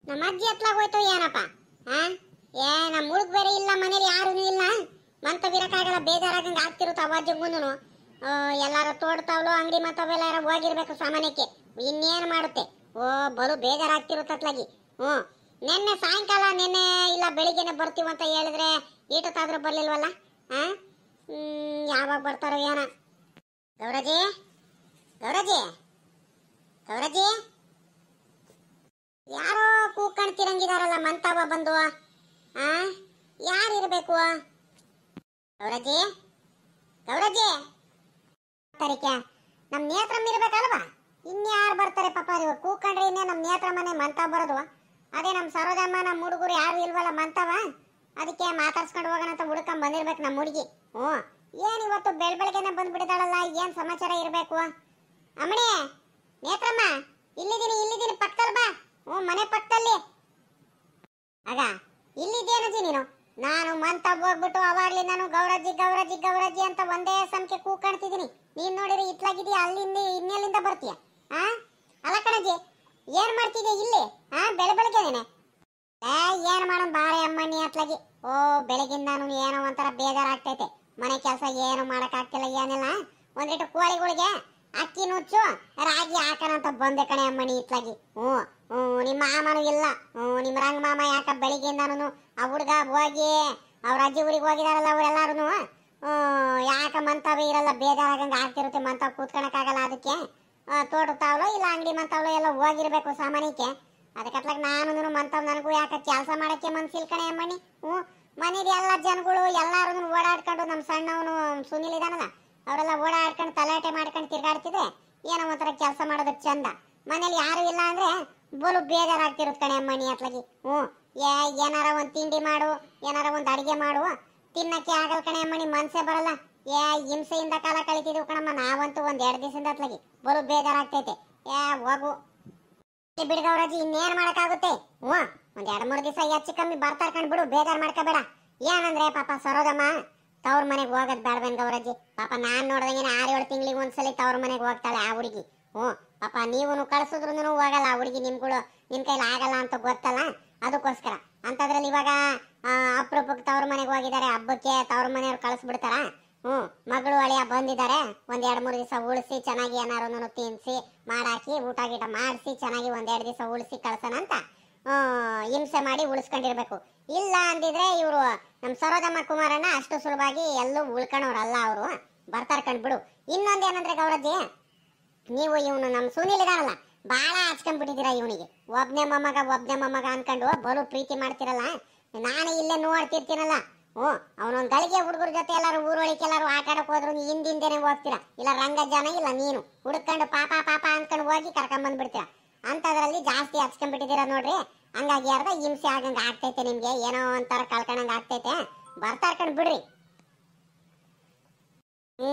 ನಮ್ಮ ಅಜ್ಜಿ ಹತ್ಲಾಗ ಹೋಯ್ತು ಏನಪ್ಪ. ಹಾ ಏ ನಮ್ಮ ಹುಡುಗ ಬೇರೆ ಇಲ್ಲ ಮನೇಲಿ ಯಾರೂ ಇಲ್ಲ. ಮಂತ ಬಿರಕ್ಕಾಗಲ್ಲ, ಬೇಜಾರಾಗಂಗೆ ಆಗ್ತಿರುತ್ತೆ ಅವಾಜ್ಜಂಗುನು. ಎಲ್ಲಾರ ತೋಡ್ತಾವ್ಲು ಅಂಗಡಿ ಮತ್ತವೆಲ್ಲ ಯಾರ ಹೋಗಿರ್ಬೇಕು ಸಾಮಾನ್ಯಕ್ಕೆ. ಇನ್ನೇನು ಮಾಡುತ್ತೆ. ಓ ಬಲು ಬೇಜಾರಾಗ್ತಿರುತ್ತೆ ಅತ್ಲಾಗಿ. ನಿನ್ನೆ ಸಾಯಂಕಾಲ ನಿನ್ನೆ ಇಲ್ಲ ಬೆಳಿಗ್ಗೆನೆ ಬರ್ತೀವಿ ಅಂತ ಹೇಳಿದ್ರೆ ಈಟತ್ತಾದ್ರೂ ಬರ್ಲಿಲ್ವಲ್ಲ. ಹಾ ಯಾವಾಗ ಬರ್ತಾರೋ ಏನ. ಗೌರಜಿ ಗೌರಜಿ ಗೌರಜಿ ಯಾರೋ ಕೂಕಣ್ತಿರಂಗಿದಾರಲ್ಲ ಮಂತವ ಬಂದು. ಆ ಯಾರಿರ್ಬೇಕು? ಗೌರಜಿ ಗೌರಜಿ ತರಿಕೆ ನಮ್ ನೇತ್ರಮ್ಮ ಇರ್ಬೇಕಲ್ವಾ? ಇನ್ಯಾರು ಬರ್ತಾರೆ ಪಾಪ. ಇವ್ರು ಕೂಕಂಡ್ರೆ ಇನ್ನೇ ನಮ್ ನೇತ್ರ ಮನೆ ಮಂತ ಬರೋದು. ಅದೇ ನಮ್ ಸರೋಜಮ್ಮ ನಮ್ಮ ಹುಡುಗರು ಯಾರು ಇಲ್ವಲ್ಲ ಮಂತವ. ಅದಕ್ಕೆ ಮಾತಾಡ್ಸ್ಕೊಂಡು ಹೋಗೋಣ ಅಂತ ಹುಡುಕಂಡ್ ಬಂದಿರ್ಬೇಕು ನಮ್ಮ ಹುಡುಗಿ. ಏನ್ ಇವತ್ತು ಬೆಳಗ್ಗೆನೆ ಬಂದ್ಬಿಟ್ಟಿದಾಳಲ್ಲ, ಏನ್ ಸಮಾಚಾರ ಇರ್ಬೇಕು? ಅಮ್ಮಣಿ ನೇತ್ರಮ್ಮ ಇಲ್ಲಿದ್ದೀನಿ ಪಕ್ಕದಲ್ಲಿ ಬಾ. ಮನೆ ಪಕ್ಕದಲ್ಲಿ. ಆಗ ಇಲ್ಲಿದ್ದೇನಜ್ಜಿ ನೀನು? ನಾನು ಮಂತ ಹೋಗ್ಬಿಟ್ಟು ಅವಾಗ್ಲಿ ನಾನು ಗೌರಜ್ಜಿ ಗೌರಜ್ಜಿ ಗೌರಜ್ಜಿ ಅಂತ ಒಂದೇ ಸಂಖ್ಯೆ ಕೂಕಾಣ್ತಿದ್ದೀನಿ. ನೀನ್ ನೋಡಿರಿ ಇತ್ಲಾಗಿದೀಯ, ಅಲ್ಲಿಂದ ಇನ್ನೆಲ್ಲಿಂದ ಬರ್ತೀಯ? ಅಲ್ಲ ಕಣಜ್ಜಿ, ಏನ್ ಮಾಡ್ತಿದ್ಯಾ ಇಲ್ಲಿ? ಬೆಳಗ್ಗೆನೆ ಏನ್ ಮಾಡೋಣ ಬಾರೆ ಅಮ್ಮಣ್ಣಿ ಅತ್ಲಾಗಿ. ಬೆಳಗಿಂದ ನಾನು ಏನೋ ಒಂಥರ ಬೇಜಾರಾಗ್ತೈತೆ. ಮನೆ ಕೆಲಸ ಏನು ಮಾಡಕ್ ಆಗ್ತಿಲ್ಲ, ಏನಿಲ್ಲ. ಒಂದಿಟ್ಟು ಕೋಳಿಗಳಿಗೆ ಅಕ್ಕಿ ನುಚ್ಚು ರಾಗಿ ಹಾಕಣಂತ ಬಂದೆ ಕಣೆ ಅಮ್ಮಣ್ಣಿ ಇತ್ಲಾಗಿ. ನಿಮ್ಮ ಮಾಮನು ಇಲ್ಲ, ನಿಮ್ಮ ರಂಗ ಮಾಮ ಯಾಕ ಬೆಳಿಗ್ಗೆಯಿಂದಾನು ಆ ಹುಡುಗ ಹೋಗಿ ಅವ್ರ ಅಜ್ಜಿ ಊರಿಗೆ ಹೋಗಿದಾರಲ್ಲ ಅವರೆಲ್ಲಾರು. ಯಾಕ ಮಂತವೇ ಇರಲ್ಲ, ಬೇಜಾರಾಗಂಗ ಆಗ್ತಿರುತ್ತೆ. ಮಂತವ್ ಕೂತ್ಕೊಳಕ್ಕಾಗಲ್ಲ. ಅದಕ್ಕೆ ತೋಟತಾವ್ಲೋ ಇಲ್ಲ ಅಂಗಡಿ ಮಂತವ್ಲೋ ಎಲ್ಲ ಹೋಗಿರ್ಬೇಕು ಸಾಮಾನ್ಯಕ್ಕೆ. ಅದಕ್ಕತ್ಲಾಗ ನಾನು ಮಂತವ್ ನನಗೂ ಯಾಕ ಕೆಲಸ ಮಾಡಕ್ಕೆ ಮನ್ಸಿಲ್ ಕಣೆ ಅಮ್ಮಣ್ಣಿ. ಮನೇಲಿ ಎಲ್ಲ ಜನಗಳು ಎಲ್ಲಾರು ಓಡಾಡ್ಕೊಂಡು ನಮ್ಮ ಸಣ್ಣವನು ಸುನಿಲ್ ಇದಾನಲ್ಲ ಅವರೆಲ್ಲ ಓಡಾಡ್ಕೊಂಡು ತಲಾಟೆ ಮಾಡ್ಕೊಂಡು ತಿರ್ಗಾಡ್ತಿದ್ರೆ ಏನೋ ಒಂಥರ ಕೆಲಸ ಮಾಡೋದಕ್ಕೆ ಚಂದ. ಮನೇಲಿ ಯಾರು ಇಲ್ಲ ಅಂದ್ರೆ ಬೋಲು ಬೇಜಾರಾಗ್ತಿರುತ್ತೆ ಕಣೆ ಅಮ್ಮಣ್ಣಿ ಅತ್ಲಾಗಿ. ಏನಾರ ಒಂದ್ ತಿಂಡಿ ಮಾಡು, ಏನಾರ ಒಂದ್ ಅಡಿಗೆ ಮಾಡು, ತಿನ್ನಕ್ಕೆ ಆಗಲ್ ಕಣೆ ಅಮ್ಮಣ್ಣಿ, ಮನ್ಸೇ ಬರಲ್ಲ. ಹಿಂಸೆಯಿಂದ ಕಾಲ ಕಳಿತಿದ್ವು ಕಣಮ್ಮ ನಾವಂತೂ ಒಂದ್ 2 ದಿವಸದಿಂದ ಅತ್ಲಾಗಿ. ಬೋಲು ಬೇಜಾರಾಗ್ತೈತೆ. ಹೋಗು ಬಿಡ್ಗವ್ರಾಜಿ, ಇನ್ನೇನ್ ಮಾಡಕ್ಕಾಗುತ್ತೆ? ಒಂದ್ 2-3 ದಿವಸ ಹೆಚ್ಚು ಕಮ್ಮಿ ಬರ್ತಾರ ಕಂಡು ಬಿಡು, ಬೇಜಾರ್ ಮಾಡ್ಕೋಬೇಡ. ಏನಂದ್ರೆ ಪಾಪ ಸರೋದಮ್ಮ ತವ್ರ ಮನೆಗೆ ಹೋಗೋದ್ ಬೇಡವೇನ್ ಗೌರಜ್ಜಿ? ಪಾಪ ನಾನ್ ನೋಡ್ದಂಗೆ 6-7 ತಿಂಗಳಿಗೆ ಒಂದ್ಸಲಿ ತವ್ರ ಮನೆಗೆ ಹೋಗ್ತಾಳೆ ಆ ಹುಡುಗಿ. ಪಾಪ ನೀವು ಕಳ್ಸಿದ್ರು ಹೋಗಲ್ಲ ಆ ಹುಡುಗಿ. ನಿಮ್ ಕೈಲಿ ಆಗಲ್ಲ ಅಂತ ಗೊತ್ತಲ್ಲ, ಅದಕ್ಕೋಸ್ಕರ. ಅಂತದ್ರಲ್ಲಿ ಇವಾಗ ಅಪರೂಪಕ್ಕೆ ತವ್ರ ಮನೆಗೆ ಹೋಗಿದ್ದಾರೆ, ಹಬ್ಬಕ್ಕೆ ತವ್ರ ಮನೆಯವ್ರು ಕಳಿಸ್ಬಿಡ್ತಾರ. ಮಗಳು ಅಳಿಯ ಬಂದಿದ್ದಾರೆ, ಒಂದ್ 2-3 ದಿವಸ ಉಳಿಸಿ ಚೆನ್ನಾಗಿ ಏನಾರು ತಿನ್ಸಿ ಮಾಡಾಕಿ ಊಟ ಗೀಟ ಮಾಡಿಸಿ ಚೆನ್ನಾಗಿ ಒಂದ್ 2 ದಿವಸ ಉಳಿಸಿ ಕಳ್ಸೋಣ ಅಂತ ಹಿಂಸೆ ಮಾಡಿ ಉಳಿಸ್ಕೊಂಡಿರ್ಬೇಕು. ಇಲ್ಲ ಅಂದಿದ್ರೆ ಇವರು ನಮ್ ಸರೋಜಮ್ಮ ಕುಮಾರಣ್ಣ ಅಷ್ಟು ಸುಲಭವಾಗಿ ಎಲ್ಲೂ ಉಳ್ಕೊಳೋರಲ್ಲ. ಅವರು ಬರ್ತಾರ ಕಂಡ್ಬಿಡು. ಇನ್ನೊಂದೇನಂದ್ರೆ ಗೌರಜ್ಜಿ, ನೀವು ಇವನು ನಮ್ ಸುನಿಲ್ ಇದಾನಲ್ಲ ಬಾಳ ಹಚ್ಕೊಂಡ್ಬಿಟ್ಟಿದ್ದೀರಾ ಇವನಿಗೆ. ಒಬ್ನೇ ಮೊಮ್ಮಗ ಅನ್ಕೊಂಡು ಬಲು ಪ್ರೀತಿ ಮಾಡ್ತಿರಲ್ಲ. ನಾನು ಇಲ್ಲೇ ನೋಡ್ತಿರ್ತೀನಲ್ಲ. ಅವನೊಂದ್ ಗಳಿಗೆ ಹುಡುಗರ ಜೊತೆ ಎಲ್ಲಾರು ಊರೊಳಗೆ ಎಲ್ಲಾರು ಆಟ ಆಡಕ್ ಹೋದ್ರು ಹಿಂದಿಂದೇನೆ ಹೋಗ್ತೀರಾ. ಇಲ್ಲ ರಂಗಜ್ಜನ ಇಲ್ಲ ನೀನು ಹುಡುಕೊಂಡು ಪಾಪ ಅನ್ಕೊಂಡು ಹೋಗಿ ಕರ್ಕೊಂಡ್ ಬಂದ್ಬಿಡ್ತೀರ. ಅಂತದ್ರಲ್ಲಿ ಜಾಸ್ತಿ ಹಚ್ಕೊಂಡ್ಬಿಟ್ಟಿದ್ದೀರಾ ನೋಡ್ರಿ. ಹಂಗಾಗಿ ಯಾರ್ದ ಹಿಂಸೆ ಆಗಂಗ ಆಗ್ತೈತೆ ನಿಮ್ಗೆ, ಏನೋ ಒಂಥರ ಕಳ್ಕೊಂಡಂಗ ಆಗ್ತೈತೆ. ಬರ್ತಾರ್ಕೊಂಡ್ ಬಿಡ್ರಿ.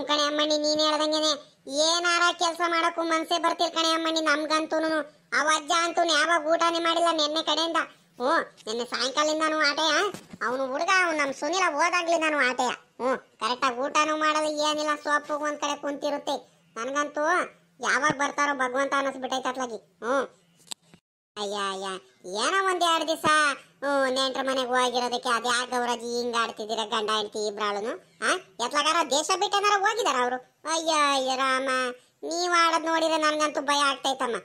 ಕಣೆ ಅಮ್ಮಣ್ಣಿ, ನೀನ್ ಹೇಳ್ದಂಗೆನೆ ಏನಾರ ಕೆಲಸ ಮಾಡಕ್ಕೂ ಮನ್ಸೇ ಬರ್ತಿರ್ ಕಣೆ ಅಮ್ಮಣ್ಣಿ ನಮ್ಗಂತೂನು. ಅವ ಅಜ್ಜ ಅಂತೂ ಯಾವಾಗ ಊಟನೇ ಮಾಡಿಲ್ಲ ನಿನ್ನೆ ಕಡೆಯಿಂದ. ನಿನ್ನೆ ಸಾಯಂಕಾಲಿಂದಾನು ಆಟೆಯ. ಅವನು ಹುಡುಗ ನಮ್ ಸುನಿಲ ಹೋದಾಗ್ಲಿ ನಾನು ಆಟೆಯ. ಕರೆಕ್ಟಾಗಿ ಊಟನೂ ಮಾಡಲ್ಲ, ಏನಿಲ್ಲ. ಸೊಪ್ಪು ಒಂದ್ ಕಡೆ ಕುಂತಿರುತ್ತೆ. ನನ್ಗಂತೂ ಯಾವಾಗ ಬರ್ತಾರೋ ಭಗವಂತ ಅನ್ನಿಸ್ಬಿಟ್ಟೈತೆ ಅತ್ಲಾಗಿ. ಅಯ್ಯ ಏನೋ ಒಂದ್ 2 ದಿವಸ ನೆಂಟ್ರ ಮನೆಗೆ ಹೋಗಿರೋದಕ್ಕೆ ಅದ್ಯಾಕ ಗೌರಜ್ಜಿ ಹಿಂಗ ಆಡ್ತಿದ್ದೀರ ಗಂಡ ಹೆಂಡತಿ ಇಬ್ರಾಳುನು? ಎತ್ಲಾಗಾರ ದೇಶ ಬಿಟ್ಟೇನಾರ ಹೋಗಿದಾರ ಅವರು? ಅಯ್ಯ ರಾಮ, ನೀವ್ ಆಡೋದ್ ನೋಡಿದ್ರೆ ನನ್ಗಂತೂ ಭಯ ಆಗ್ತೈತಮ್ಮ.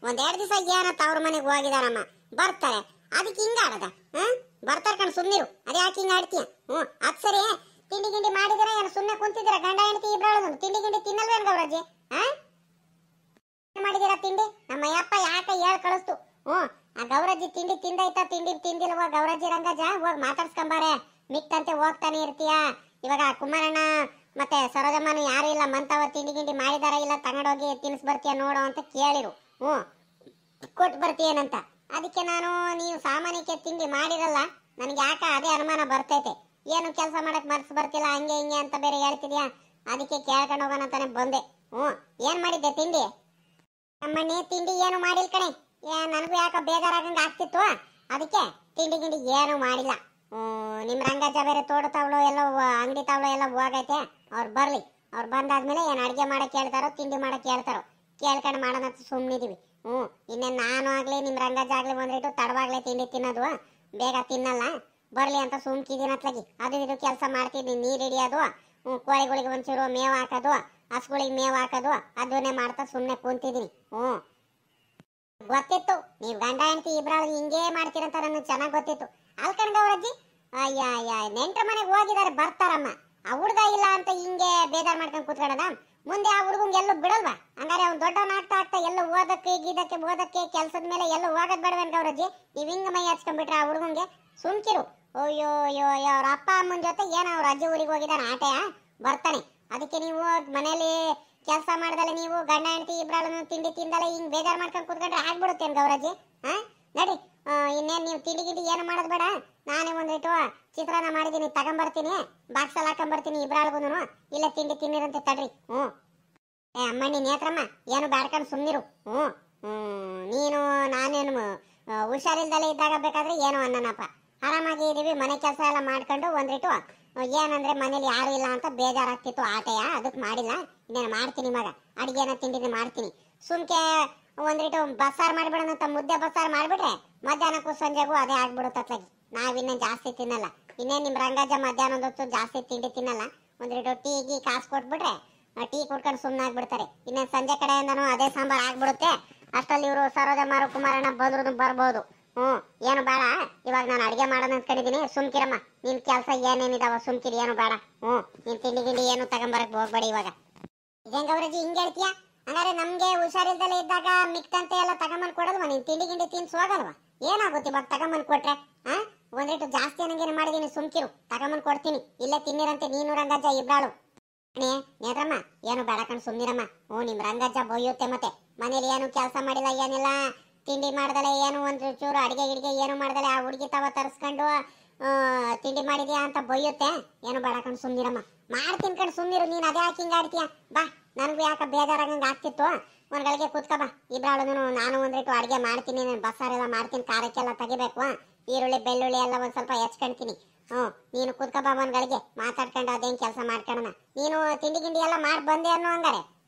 ಒಂದ್ 2 ದಿವಸ ಏನ ತವ್ರ ಮನೆಗೆ ಹೋಗಿದಾರಮ್ಮ, ಬರ್ತಾರೆ. ಅದಕ್ಕೆ ಹಿಂಗ ಆಡದ? ಬರ್ತಾರ ಕಣ್ ಸುಮ್ನಿರು. ಅದ್ಯಾಕೆ ಹಿಂಗ ಆಡ್ತೀಯ? ಅದ್ ಸರಿ, ತಿಂಡಿ ಗಿಂಡಿ ಮಾಡಿದಿರ ಏನು ಸುಮ್ಮನೆ ಕುಂತಿದ್ದೀರ ಗಂಡ ಹೆಂಡತಿ ಇಬ್ರಾಳುನು? ತಿಂಡಿ ಗಿಂಡಿ ತಿನ್ನಲ್ವೇನ್ ಗೌರಜ್ಜಿ? ಮಾಡಿದಿರ ತಿಂಡಿ? ನಮ್ಮ ಅಯ್ಯಪ್ಪ ಯಾಕೆ ಹೇಳ್ ಕಳಿಸ್ತು. ಆ ಗೌರಜ್ಜಿ ತಿಂಡಿ ತಿಂದೈತಾ ತಿಂಡಿ ತಿಂದಿಲ್ವ? ಗೌರಜ್ಜಿ ರಂಗಜ್ಜ ಹೋಗಿ ಮಾತಾಡ್ಸ್ಕೊಂಬಾರೆ. ಮಿಕ್ಕಂತೆ ಹೋಗ್ತಾನೆ ಇರ್ತೀಯ. ಇವಾಗ ಕುಮಾರಣ್ಣ ಮತ್ತೆ ಸರೋಜಮ್ಮನು ಯಾರು ಇಲ್ಲ, ಮಂತವ ತಿಂಡಿ ಗಿಂಡಿ ಮಾಡಿದಾರ ಇಲ್ಲ ತಗೊಂಡೋಗಿ ತಿನ್ಸ್ ಬರ್ತೀಯ ನೋಡು ಅಂತ ಕೇಳಿರು. ಕೊಟ್ಟು ಬರ್ತೀಯೇನಂತ. ಅದಕ್ಕೆ ನಾನು ನೀವು ಸಾಮಾನ್ಯಕ್ಕೆ ತಿಂಡಿ ಮಾಡಿರಲ್ಲ, ನನ್ಗೆ ಯಾಕ ಅದೇ ಅನುಮಾನ ಬರ್ತೈತೆ. ಏನು ಕೆಲಸ ಮಾಡಕ್ ಮರ್ಸ್ ಬರ್ತಿಲ್ಲ ಹಂಗೆ ಹಿಂಗೆ ಅಂತ ಬೇರೆ ಹೇಳ್ತಿದ್ಯಾ. ಅದಕ್ಕೆ ಕೇಳ್ಕೊಂಡು ಹೋಗೋಣ ಅಂತಾನೆ ಬಂದೆ. ಏನ್ ಮಾಡಿದ್ದೆ ತಿಂಡಿ? ನಮ್ಮಣ್ಣಿ ತಿಂಡಿ ಏನು ಮಾಡಿಲ್ ಕಣೆ. ನನಗೂ ಯಾಕ ಬೇಜಾರಾಗಂಗ ಆಗ್ತಿತ್ತು. ಅದಕ್ಕೆ ತಿಂಡಿ ಗಿಂಡಿ ಏನು ಮಾಡಿಲ್ಲ. ನಿಮ್ ರಂಗಜ್ಜ ಬೇರೆ ತೋಟತಾವ್ಳು ಎಲ್ಲ ಅಂಗಡಿ ತಾವ್ಳು ಎಲ್ಲ ಹೋಗೈತೆ. ಅವ್ರು ಬರ್ಲಿ. ಅವ್ರು ಬಂದಾದ್ಮೇಲೆ ಏನ್ ಅಡ್ಗೆ ಮಾಡಕ್ ಹೇಳ್ತಾರೋ ತಿಂಡಿ ಮಾಡಕ್ ಹೇಳ್ತಾರೋ ಕೇಳ್ಕೊಂಡು ಮಾಡೋಣ ಅಂತ ಸುಮ್ನಿದೀವಿ. ಇನ್ನೇನು ನಾನು ಆಗ್ಲಿ ನಿಮ್ಮ ರಂಗಜ್ಜ ಆಗ್ಲಿ ಒಂದ್ರಿಟ್ಟು ತಡವಾಗ್ಲೇ ತಿಂಡಿ ತಿನ್ನೋದು, ಬೇಗ ತಿನ್ನಲ್ಲ. ಬರ್ಲಿ ಅಂತ ಸುಮ್ಕಿದೀನಿ ಅತ್ಲಾಗಿ. ಅದು ಇದು ಕೆಲಸ ಮಾಡ್ತಿದ್ದೀನಿ, ನೀರು ಹಿಡಿಯೋದು, ಕೋಳಿಗಳಿಗೆ ಒಂಚೂರು ಮೇವು ಹಾಕೋದು, ಹಸುಗಳಿಗೆ ಮೇವು ಹಾಕೋದು, ಅದನ್ನೇ ಮಾಡ್ತಾ ಸುಮ್ಮನೆ ಕುಂತಿದ್ದೀನಿ. ಗೊತ್ತಿತ್ತು ನೀವು ಗಂಡ ಹೆಂಡತಿ ಇಬ್ರಾಳು ಹಿಂಗೇ ಮಾಡ್ತೀರಂತ ನನಗೆ ಚೆನ್ನಾಗಿ ಗೊತ್ತಿತ್ತು. ಅಲ್ಕಂಡ್ಗವ್ರಜ್ಜಿ, ಅಯ್ಯ ಅಯ್ಯ ನೆಂಟ್ರ ಮನೆಗೆ ಹೋಗಿದ್ದಾರೆ, ಬರ್ತಾರಮ್ಮ. ಆ ಹುಡುಗ ಇಲ್ಲ ಅಂತ ಹಿಂಗೆ ಬೇಜಾರು ಮಾಡ್ಕೊಂಡು ಕೂತ್ಕೊಳ್ಳೋಣ. ಮುಂದೆ ಆ ಹುಡುಗಂಗೆ ಎಲ್ಲೂ ಬಿಡಲ್ವಾ? ಹಂಗಾರೆ ಅವ್ನು ದೊಡ್ಡವನ ಆಗ್ತಾ ಆಗ್ತಾ ಎಲ್ಲ ಓದಕ್ಕೆ ಗೀದಕ್ಕೆ ಓದಕ್ಕೆ ಕೆಲಸದ ಮೇಲೆ ಎಲ್ಲ ಹೋಗೋದು ಬೇಡವೇನ್ ಗೌರಜ್ಜಿ? ನೀವು ಹಿಂಗೆ ಮೈ ಹಚ್ಕೊಂಡ್ಬಿಟ್ರೆ ಆ ಹುಡುಗಂಗೆ ಸುಮ್ಕಿರು. ಅಯ್ಯೋ ಅಯ್ಯೋ ಅವ್ರ ಅಪ್ಪ ಅಮ್ಮನ ಜೊತೆ ಏನೋ ಅವ್ರ ಅಜ್ಜಿ ಊರಿಗೆ ಹೋಗಿದ್ದಾನೆ, ಆಟೆಯ ಬರ್ತಾನೆ. ಅದಕ್ಕೆ ನೀವು ಮನೇಲಿ ಕೆಲಸ ಮಾಡ್ದಲೆ ನೀವು ಗಂಡ ಹೆಂಡತಿ ಇಬ್ರಾಳನ್ನು ತಿಂಡಿ ತಿಂದಲೆ ಹಿಂಗೆ ಬೇಜಾರು ಮಾಡ್ಕೊಂಡು ಕೂತ್ಕೊಂಡ್ರೆ ಆಗ್ಬಿಡುತ್ತೇನು ಗೌರಜ್ಜಿ? ನಡಿ, ಇನ್ನೇನು ನೀವು ತಿಂಡಿ ಗಿಂಡಿ ಏನು ಮಾಡೋದು ಬೇಡ. ನಾನೇ ಒಂದಿಟ್ಟು ಚಿತ್ರಾನ್ನ ಮಾಡಿದ್ದೀನಿ, ತಗೊಂಬರ್ತೀನಿ, ಬಾಕ್ಸಲ್ಲಿ ಹಾಕೊಂಬರ್ತೀನಿ ಇಬ್ರಾಳ್ಗೂ. ಇಲ್ಲ ತಿಂಡಿ ತಿನ್ನಿರಂತೆ ತಡ್ರಿ. ಅಮ್ಮಣ್ಣಿ ನೇತ್ರಮ್ಮ, ಏನು ಬ್ಯಾಡ್ಕೊಂಡು ಸುಮ್ಮನಿರು. ನೀನು ನಾನೇನು ಹುಷಾರಿಲ್ದಲೇ ಇದ್ದಾಗ ಬೇಕಾದ್ರೆ ಏನು ಅನ್ನನಪ್ಪ, ಆರಾಮಾಗಿ ಇದೀವಿ. ಮನೆ ಕೆಲಸ ಎಲ್ಲ ಮಾಡ್ಕೊಂಡು ಒಂದಿಟ್ಟು ಏನಂದ್ರೆ ಮನೇಲಿ ಯಾರು ಇಲ್ಲ ಅಂತ ಬೇಜಾರಾಗ್ತಿತ್ತು, ಆಟೆಯ ಅದಕ್ಕೆ ಮಾಡಿಲ್ಲ. ಇನ್ನೇನು ಮಾಡ್ತೀನಿ ಮಗ, ಅಡಿಗೆನ ತಿಂಡಿನ ಮಾಡ್ತೀನಿ. ಸುಮ್ಕೆ ಒಂದಿಟ್ಟು ಬಸ್ಸಾರು ಮಾಡಿಬಿಡೋಣ ಅಂತ ಮುದ್ದೆ ಬಸ್ಸಾರು ಮಾಡಿಬಿಟ್ರೆ ಮಧ್ಯಾಹ್ನಕ್ಕೂ ಸಂಜೆಗೂ ಅದೇ ಆಗ್ಬಿಡುತ್ತತ್ಲಾಗಿ. ನಾವಿನ್ನೇನು ಜಾಸ್ತಿ ತಿನ್ನಲ್ಲ. ಇನ್ನೇನು ನಿಮ್ಮ ರಂಗಜ್ಜ ಮಧ್ಯಾಹ್ನದ ಹೊತ್ತು ಜಾಸ್ತಿ ತಿಂಡಿ ತಿನ್ನಲ್ಲ. ಒಂದಿಟ್ಟು ಟೀಗಿ ಕಾಸು ಕೊಟ್ಬಿಟ್ರೆ ಟೀ ಕುಡ್ಕೊಂಡು ಸುಮ್ಮನೆ ಆಗ್ಬಿಡ್ತಾರೆ. ಇನ್ನೇನು ಸಂಜೆ ಕಡೆಯಿಂದನೂ ಅದೇ ಸಾಂಬಾರು ಆಗ್ಬಿಡುತ್ತೆ. ಅಷ್ಟರಲ್ಲಿ ಇವರು ಸರೋಜಮ್ಮ ಕುಮಾರಣ್ಣ ಬಂದ್ರು ಬರ್ಬೋದು. ಏನು ಬೇಡ, ಇವಾಗ ನಾನು ಅಡಿಗೆ ಮಾಡೋಣ ಅಂದ್ಕೊಂಡಿದ್ದೀನಿ. ಸುಮ್ಕಿರಮ್ಮ, ನಿನ್ ಕೆಲಸ ಏನೇನಿದಾವ ಸುಮ್ಕಿರಿ, ಏನು ಬೇಡ. ನೀನ್ ತಿಂಡಿ ಗಿಂಡಿ ಏನು ತಗೊಂಬರಕ್ ಹೋಗ್ಬೇಡಿ ಇವಾಗ. ಇದೇನ್ ಗೌರಜ್ಜಿ ಹಿಂಗೆ ಹೇಳ್ತೀಯ? ಹಂಗಾರೆ ನಮ್ಗೆ ಹುಷಾರಿಲ್ದಲೇ ಇದ್ದಾಗ ಮಿಕ್ತಂತೆ ಎಲ್ಲ ತಗೊಂಬಂದ್ ಕೊಡಲ್ವಾ? ನೀನ್ ತಿಂಡಿ ಗಿಂಡಿ ತಿನ್ಸು ಹೋಗಲ್ವಾ? ಏನಾಗುತ್ತೆ ಇವಾಗ ತಗೊಂಬಂದ್ ಕೊಟ್ರೆ? ಒಂದಿಟ್ಟು ಜಾಸ್ತಿ ನನಗೇನು ಮಾಡಿದೀನಿ, ಸುಮ್ಕಿರು, ತಗೊಂಬಂದ್ ಕೊಡ್ತೀನಿ. ಇಲ್ಲೇ ತಿನ್ನಿರಂತೆ ನೀನು ರಂಗಜ್ಜ ಇಬ್ರಾಳು. ನೇತ್ರಮ್ಮ, ಏನು ಬೇಡ ಕಣ್ ಸುಮ್ನಿರಮ್ಮ. ನಿಮ್ ರಂಗಜ್ಜ ಬೊಯ್ಯುತ್ತೆ ಮತ್ತೆ. ಮನೇಲಿ ಏನು ಕೆಲಸ ಮಾಡಿಲ್ಲ ಏನಿಲ್ಲ, ತಿಂಡಿ ಮಾಡ್ದಲೆ ಏನು ಒಂದು ಚೂರು ಅಡಿಗೆ ಗಿಡಿಗೆ ಏನು ಮಾಡ್ದಲೆ ಆ ಹುಡುಗಿ ತವ ತರಿಸ್ಕೊಂಡು ತಿಂಡಿ ಮಾಡಿದ್ಯಾ ಅಂತ ಬೊಯ್ಯುತ್ತೆ. ಏನು ಬೇಡ ಕಣ್ ಸುಮ್ನಿರಮ್ಮ. ಮಾಡ್ತೀನಿ ಕಣ್ ಸುಮ್ನಿರು. ನೀನ್ ಅದೇ ಹಾಕಿ ಹಿಂಗ ಆಡ್ತೀಯ ಬಾ. ನನಗೂ ಯಾಕ ಬೇಜಾರಾಗಂಗೆ ಆಗ್ತಿತ್ತು. ಒಂದ್ಗಳಿಗೆ ಕೂತ್ಕೊ ಬಾ ಇಬ್ರಾಳು. ನಾನು ಒಂದಿಟ್ಟು ಅಡಿಗೆ ಮಾಡ್ತೀನಿ, ನಾನು ಬಸ್ಸಾರೆಲ್ಲ ಮಾಡ್ತೀನಿ, ಖಾರಕ್ಕೆಲ್ಲ ತೆಗಿಬೇಕು, ಈರುಳ್ಳಿ ಬೆಳ್ಳುಳ್ಳಿ ಎಲ್ಲ ಒಂದ್ ಸ್ವಲ್ಪ ಹೆಚ್ಕೊಂತೀನಿ. ನೀನು ಕೂತ್ಕೊ ಬಾ ಒಂದ್ಗಳಿಗೆ ಮಾತಾಡ್ಕೊಂಡು ಅದೇನ್ ಕೆಲಸ ಮಾಡ್ಕೊಳ್ಳೋಣ. ನೀನು ತಿಂಡಿ ಗಿಂಡಿ ಎಲ್ಲ ಮಾಡಿ ಬಂದೆ ಅನ್ನೋ ಹಂಗಾರೆ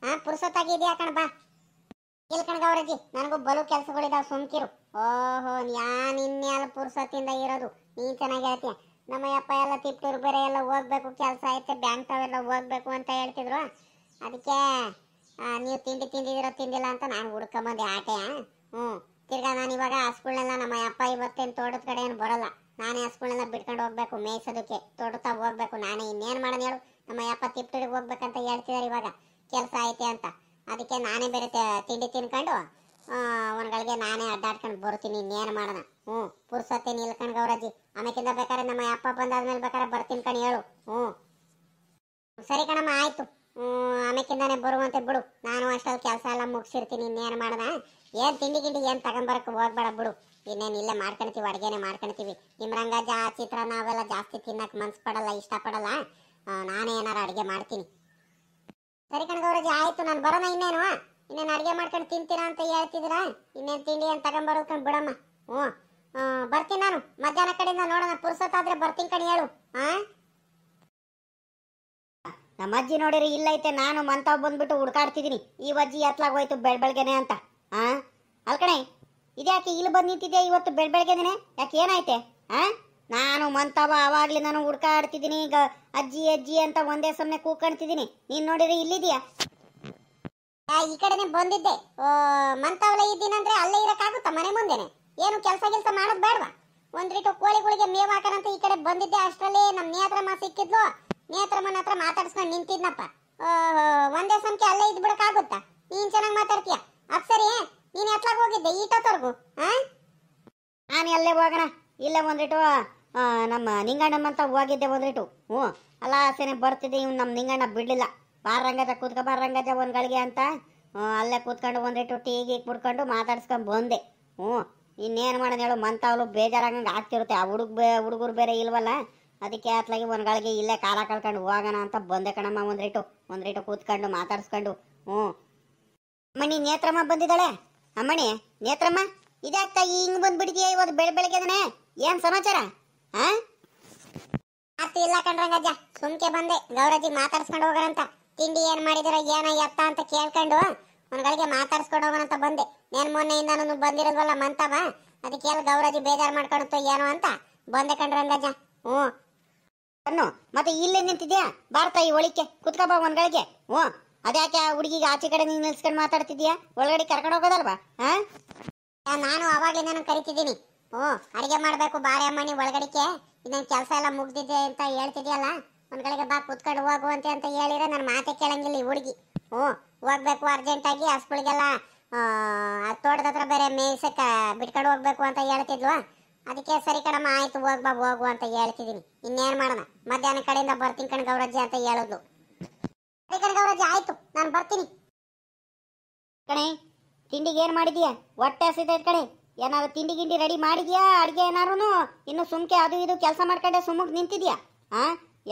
ಪುರ್ಸೊತ್ತಾಗಿದ್ಯಾ ಕಣ್ ಬಾ. ಇಲ್ಲ ಕಣ್ಗವ್ರಜ್ಜಿ, ನನಗೂ ಬಲು ಕೆಲಸಗಳಿದಾವ, ಸುಮ್ಕಿರು. ಓಹೋ, ಯಾನ್ ಇನ್ಯಾಲ ಪುರ್ಸೊತ್ತಿಂದ ಇರೋದು? ನೀನ್ ಚೆನ್ನಾಗಿ ಹೇಳ್ತೀಯ. ನಮ್ಮ ಅಪ್ಪ ಎಲ್ಲ ತಿಪ್ಟೂರು ಬೇರೆ ಎಲ್ಲ ಹೋಗ್ಬೇಕು, ಕೆಲಸ ಐತೆ, ಬ್ಯಾಂಕ್ ಅವೆಲ್ಲ ಹೋಗ್ಬೇಕು ಅಂತ ಹೇಳ್ತಿದ್ರು. ಅದಕ್ಕೆ ನೀವು ತಿಂಡಿ ತಿಂದಿದಿರೋ ತಿಂದಿಲ್ಲ ಅಂತ ನಾನು ಹುಡ್ಕೊಂಬಂದೆ ಆಟೆಯ. ತಿರ್ಗಾ ನಾನು ಇವಾಗ ಹಸ್ಗಳನ್ನೆಲ್ಲ ನಮ್ಮ ಅಪ್ಪ ಇವತ್ತೇನು ತೋಟದ ಕಡೆ ಏನು ಬರಲ್ಲ. ನಾನೇ ಹಸ್ಗಳನ್ನೆಲ್ಲ ಬಿಟ್ಕೊಂಡು ಹೋಗ್ಬೇಕು ಮೇಯ್ಸೋದಕ್ಕೆ, ತೋಟತಾ ಹೋಗ್ಬೇಕು ನಾನೇ. ಇನ್ನೇನು ಮಾಡೋಣ ಹೇಳು? ನಮ್ಮ ಅಪ್ಪ ತಿಪ್ಟೂರಿಗೆ ಹೋಗ್ಬೇಕಂತ ಹೇಳ್ತಿದಾರೆ ಇವಾಗ, ಕೆಲಸ ಐತೆ ಅಂತ. ಅದಕ್ಕೆ ನಾನೇ ಬೇರೆ ತಿಂಡಿ ತಿನ್ಕೊಂಡು ಒಂದ್ಗಳಿಗೆ ನಾನೇ ಅಡ್ಡಾಡ್ಕೊಂಡು ಬರ್ತೀನಿ. ಇನ್ನೇನು ಮಾಡೋಣ? ಪುರ್ಸತ್ತೆ ನಿಲ್ಕಂಡ್ ಗೌರಜ್ಜಿ. ಆಮೇಕಿಂದ ಬೇಕಾದ್ರೆ ನಮ್ಮ ಅಪ್ಪ ಬಂದಾದ್ಮೇಲೆ ಬೇಕಾದ್ರೆ ಬರ್ತೀನಿ ಕಣ್ ಹೇಳು. ಸರಿ ಕಣಮ್ಮ, ಆಯ್ತು. ಆಮೇಕಿಂದಾನೆ ಬರುವಂತೆ ಬಿಡು. ನಾನು ಅಷ್ಟಲ್ಲಿ ಕೆಲಸ ಎಲ್ಲ ಮುಗಿಸಿರ್ತೀನಿ. ಇನ್ನೇನು ಮಾಡೋಣ? ಏನ್ ತಿಂಡಿ ಗಿಂಡಿ ಏನ್ ತಗೊಂಬರಕ್ಕೆ ಹೋಗ್ಬೇಡ ಬಿಡು. ಇನ್ನೇನು ಇಲ್ಲೇ ಮಾಡ್ಕೊಳ್ತೀವಿ, ಅಡುಗೆನೆ ಮಾಡ್ಕೊಳ್ತೀವಿ. ನಿಮ್ಮ ರಂಗಜ್ಜ ಚಿತ್ರಾನ್ನ ಅವೆಲ್ಲ ಜಾಸ್ತಿ ತಿನ್ನಕ್ ಮನ್ಸು ಪಡಲ್ಲ, ಇಷ್ಟಪಡಲ್ಲ. ನಾನೇ ಏನಾರ ಅಡುಗೆ ಮಾಡ್ತೀನಿ. ಸರಿ ಕಣ್ಗೌರಜ್ಜಿ, ಆಯ್ತು. ನಾನು ಬರೋಣ. ಇನ್ನೇನು ಅಡುಗೆ ಮಾಡ್ಕೊಂಡು ತಿಂತೀರಾ ಅಂತ ಹೇಳ್ತಿದ್ದೀರಾ? ಇನ್ನೇನು ತಿಂಡಿ ಏನು ತಗೊಂಬರೋದ್ಕೊಂಡು ಬಿಡಮ್ಮ. ಬರ್ತೀನಿ ನಾನು. ಮಧ್ಯಾಹ್ನ ಕಡೆಯಿಂದ ನೋಡೋಣ, ಪುರ್ಸೊತ್ತಾದ್ರೆ ಬರ್ತೀನಿ ಕಣ್ ಹೇಳು. ನಮ್ಮ ಅಜ್ಜಿ ನೋಡಿರಿ ಇಲ್ಲೈತೆ, ನಾನು ಮಂತಾವ್ ಬಂದ್ಬಿಟ್ಟು ಹುಡ್ಕಾಡ್ತಿದ್ದೀನಿ. ಈ ಅಜ್ಜಿ ಎತ್ಲಾಗೋಯ್ತು ಬೆಳ್ಬೆಳ್ಗೆನೆ ಅಂತ. ಅಲ್ಕಣೆ, ಇದ್ಯಾಕೆ ಇಲ್ಲಿ ಬಂದು ನಿಂತಿದ್ಯಾ ಇವತ್ತು ಬೆಳ್ಬೆಳ್ಗೆನೆ? ಯಾಕೆ ಏನಾಯ್ತೆ? ನಾನು ಮಂತಾವ ಅವಾಗ್ಲಿ ನಾನು ಹುಡ್ಕಾಡ್ತಿದ್ದೀನಿ. ಈಗ ಅಜ್ಜಿ ಅಜ್ಜಿ ಅಂತ ಒಂದೇ ಸಮನೆ ಕೂತ್ಕೊಂಡ್ತಿದ್ದೀನಿ. ನೀನ್ ನೋಡಿರಿ ಇಲ್ಲಿದ್ಯಾ? ಈ ಕಡೆನೆ ಬಂದಿದ್ದೆ. ಮಂತಾವಲ್ಲ ಇದ್ದೀನಂದ್ರೆ ಅಲ್ಲೇ ಇರಕ್ಕಾಗುತ್ತಾ? ಮನೆ ಮುಂದೆನೆ ಏನು ಕೆಲಸ ಗಿಲ್ಸ ಮಾಡೋದು ಬೇಡವಾ? ಒಂದ್ರಿಟ್ಟು ಕೋಳಿಗಳಿಗೆ ಮೇವ್ ಹಾಕೋಣಂತ ಈ ಕಡೆ ಬಂದಿದ್ದೆ. ಅಷ್ಟರಲ್ಲಿ ನಮ್ಮ ನೇತ್ರಮ್ಮ ಸಿಕ್ಕಿದ್ಲು. ನೇತ್ರಮ್ಮನ ಹತ್ರ ಮಾತಾಡ್ಸ್ಕೊಂಡು ನಿಂತಿದ್ನಪ್ಪ. ಒಂದೇ ಸಮಕ್ಕೆ ಅಲ್ಲೇ ಇದ್ ಬಿಡಕ್ಕಾಗುತ್ತಾ? ನೀನ್ ಚೆನ್ನಾಗಿ ಮಾತಾಡ್ತೀಯ. ಅದ್ ಸರಿ, ನೀನ್ ಎತ್ಲಾಗ ಹೋಗಿದ್ದೆ ಈಟೋತ್ತರ್ಗು? ನಾನು ಎಲ್ಲೇ ಹೋಗೋಣ, ಇಲ್ಲೇ ಒಂದಿಟ್ಟು ನಮ್ಮ ನಿಂಗಣ್ಣಮ್ಮಂತ ಹೋಗಿದ್ದೆ ಒಂದಿಟ್ಟು. ಅಲ್ಲ ಆಸೆನೆ ಬರ್ತಿದ್ದೆ. ಇವ್ನು ನಮ್ಮ ನಿಂಗಣ್ಣ ಬಿಡ್ಲಿಲ್ಲ. ಬಾರ ರಂಗಜ ಕೂತ್ಕೊ, ಬಾರ ರಂಗಜ ಒಂದ್ ಗಳಿಗೆ ಅಂತ ಅಲ್ಲೇ ಕೂತ್ಕೊಂಡು ಒಂದಿಟ್ಟು ಟೀಗಿ ಕುಡ್ಕೊಂಡು ಮಾತಾಡ್ಸ್ಕೊಂಡ್ ಬಂದೆ. ಇನ್ನೇನು ಮಾಡೋಣ ಹೇಳು? ಮಂತಾವಲು ಬೇಜಾರಾಗಂಗೆ ಆಗ್ತಿರುತ್ತೆ. ಆ ಹುಡುಗರು ಬೇರೆ ಇಲ್ವಲ್ಲ, ಅದಕ್ಕೆ ಅತ್ಲಾಗಿ ಒಂದ್ಗಳಿಗೆ ಇಲ್ಲೇ ಕಾಲ ಕಳ್ಕೊಂಡು ಹೋಗೋಣ ಅಂತ ಬಂದೆ ಕಣಮ್ಮ. ಒಂದ್ರಿಟ್ಟು ಕೂತ್ಕೊಂಡು ಮಾತಾಡ್ಸ್ಕೊಂಡು. ಅಮ್ಮಣಿ ನೇತ್ರಮ್ಮ ಬಂದಿದ್ದಾಳೆ. ಅಮ್ಮಣಿ ನೇತ್ರಮ್ಮ, ಇದಾಗ್ತಾ ಹಿಂಗ್ ಬಂದ್ಬಿಟ್ಟಿದ್ಯಾ ಇವತ್ತು ಬೆಳಗ್ಗೆನೆ? ಏನ್ ಸಮಾಚಾರ? ಅಷ್ಟು ಇಲ್ಲ ಕಣ್ರಂಗಜ್ಜ, ಸುಮ್ಕೆ ಬಂದೆ ಗೌರಜ್ಜಿ ಮಾತಾಡ್ಸ್ಕೊಂಡು ಹೋಗೋಣಂತ. ತಿಂಡಿ ಏನ್ ಮಾಡಿದಿರ, ಏನ ಎತ್ತ ಅಂತ ಕೇಳ್ಕೊಂಡು ಒಂದ್ಗಳಿಗೆ ಮಾತಾಡ್ಸ್ಕೊಂಡು ಹೋಗೋಣಂತ ಬಂದೆ. ನಾನು ಮೊನ್ನೆಯಿಂದನೂ ಬಂದಿರಲ್ವಲ್ಲ ಮಂತವ, ಅದಕ್ಕೆ ಎಲ್ಲ ಗೌರಜಿ ಬೇಜಾರು ಮಾಡ್ಕೊಳುತ್ತೋ ಏನೋ ಅಂತ ಬಂದೆ ಕಣ್ರಿ ರಂಗಜ್ಜ. ಹ್ಞೂ ಅನ್ನು ಮತ್ತೆ ಇಲ್ಲೇ ನಿಂತಿದ್ಯಾ? ಬಾರ್ತಾಯಿ ಒಳಿಕೆ ಕುತ್ಕಬಾ ಒಂದ್ಗಳಿಗೆ. ಹ್ಞೂ ಅದ್ಯಾಕೆ ಆ ಹುಡುಗಿಗೆ ಆಚೆ ಕಡೆ ನೀನು ನಿಲ್ಸ್ಕೊಂಡು ಮಾತಾಡ್ತಿದ್ಯಾ? ಒಳಗಡೆ ಕರ್ಕೊಂಡು ಹೋಗೋದಲ್ವಾ? ನಾನು ಅವಾಗ್ಲೇ ನಾನು ಕರಿತಿದ್ದೀನಿ. ಅಡಿಗೆ ಮಾಡ್ಬೇಕು ಬಾರೆ ಅಮ್ಮನಿ ಒಳಗಡಿಕೆ, ಇನ್ನೊಂದು ಕೆಲಸ ಎಲ್ಲ ಮುಗ್ದಿದೆ ಅಂತ ಹೇಳ್ತಿದ್ಯಲ್ಲ, ಒಂದ್ಗಳಿಗೆ ಬಾ ಕುತ್ಕೊಂಡು ಹೋಗುವಂತೆ ಅಂತ ಹೇಳಿದ್ರೆ ನನ್ನ ಮಾತೆ ಕೇಳಂಗಿಲ್ಲ ಈ ಹುಡುಗಿ. ಹೋಗ್ಬೇಕು ಅರ್ಜೆಂಟಾಗಿ ಹಸ್ಗಳಿಗೆಲ್ಲ ತೋಟದ ಹತ್ರ ಬೇರೆ ಮೇಯ್ಸಕ್ಕೆ ಬಿಟ್ಕೊಂಡು ಹೋಗ್ಬೇಕು ಅಂತ ಹೇಳ್ತಿದ್ಲು. ಅದಕ್ಕೆ ಸರಿ ಕಣಮ್ಮ ಆಯ್ತು ಹೋಗ್ಬಾ ಹೋಗು ಅಂತ ಹೇಳ್ತಿದ್ದೀನಿ. ಇನ್ನೇನು ಮಾಡೋಣ, ಮಧ್ಯಾಹ್ನ ಕಡೆಯಿಂದ ಬರ್ತೀನಿ ಕಣ್ ಗೌರಜ್ಜಿ ಅಂತ ಹೇಳಿದ್ಲು. ಸರಿ ಕಣ್ ಗೌರಜ್ಜಿ ಆಯ್ತು ನಾನು ಬರ್ತೀನಿ ಕಣೆ. ತಿಂಡಿಗೆ ಏನು ಮಾಡಿದ್ಯಾ? ಹೊಟ್ಟೆ ಹಸಿತೈತೆ ಕಣೆ. ಏನಾದ್ರು ತಿಂಡಿ ಗಿಂಡಿ ರೆಡಿ ಮಾಡಿದ್ಯಾ? ಅಡುಗೆ ಏನಾರು ಇನ್ನು ಸುಮ್ಕೆ ಅದು ಇದು ಕೆಲಸ ಮಾಡ್ಕೊಂಡೆ ಸುಮ್ಮಕ್ಕೆ ನಿಂತಿದ್ಯಾ?